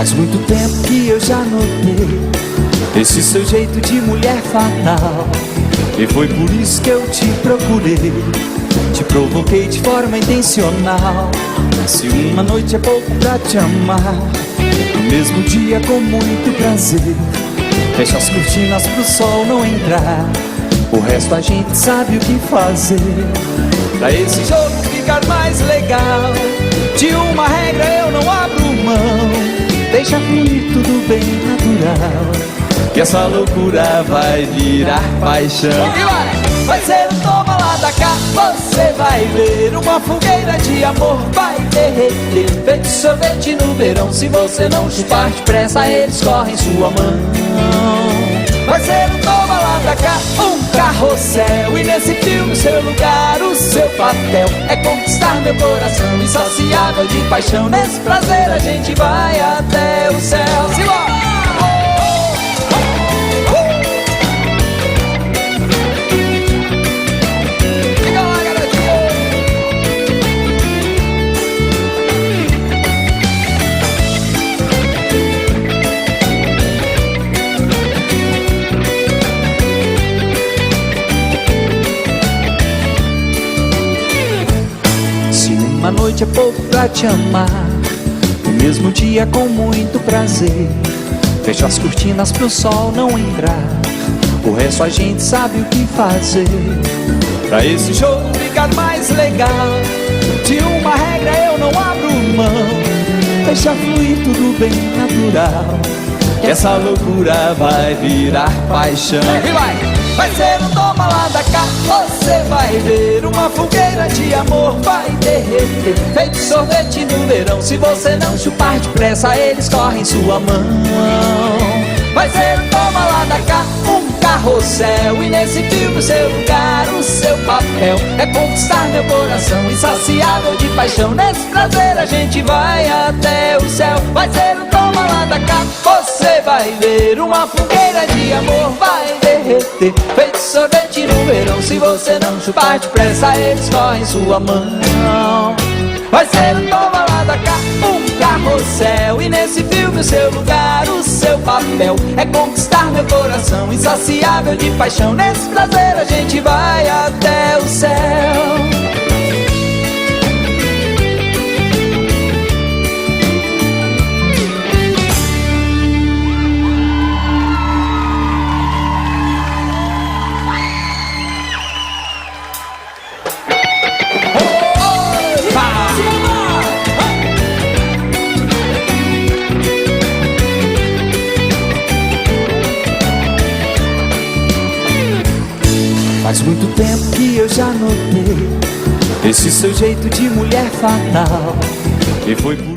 Faz muito tempo que eu já notei esse seu jeito de mulher fatal, e foi por isso que eu te procurei. Te provoquei de forma intencional. Se uma noite é pouco pra te amar, no mesmo dia com muito prazer, fecha as cortinas pro sol não entrar. O resto a gente sabe o que fazer. Pra esse jogo ficar mais legal, de uma regra eu não abro mão. Deixa fluir tudo bem natural, que essa loucura vai virar paixão. Vai ser um toma lá da cá, você vai ver. Uma fogueira de amor vai derreter, feito sorvete no verão. Se você não chupar depressa, eles correm sua mão. Vai ser um toma lá da cá, um carrossel. E nesse filme, seu lugar, o seu papel é conquistar meu coração, insaciável de paixão. Nesse prazer a gente vai até o céu. Simbora! Uma noite é pouco pra te amar, no mesmo dia com muito prazer, fecha as cortinas pro sol não entrar. O resto a gente sabe o que fazer. Pra esse jogo ficar mais legal, de uma regra eu não abro mão. Deixa fluir tudo bem natural, que essa loucura vai virar paixão. Vai ser um toma lá da cá, você vai ver. Uma fogueira de amor vai derreter, feito sorvete no verão. Se você não chupar depressa, eles correm sua mão. Vai ser um toma lá da cá, um carrossel. E nesse filme, seu lugar, o seu papel é conquistar meu coração, insaciável de paixão. Nesse prazer a gente vai até o céu. Vai ser um toma lá da cá, você vai ver. Uma fogueira de amor vai derreter, feito sorvete no verão. Se você não chupar depressa, eles correm sua mão. Vai ser um toma lá da cá, um carrossel. E nesse filme o seu lugar, o seu papel é conquistar meu coração, insaciável de paixão. Nesse prazer a gente vai até o céu. Faz muito tempo que eu já notei esse seu jeito de mulher fatal, e foi por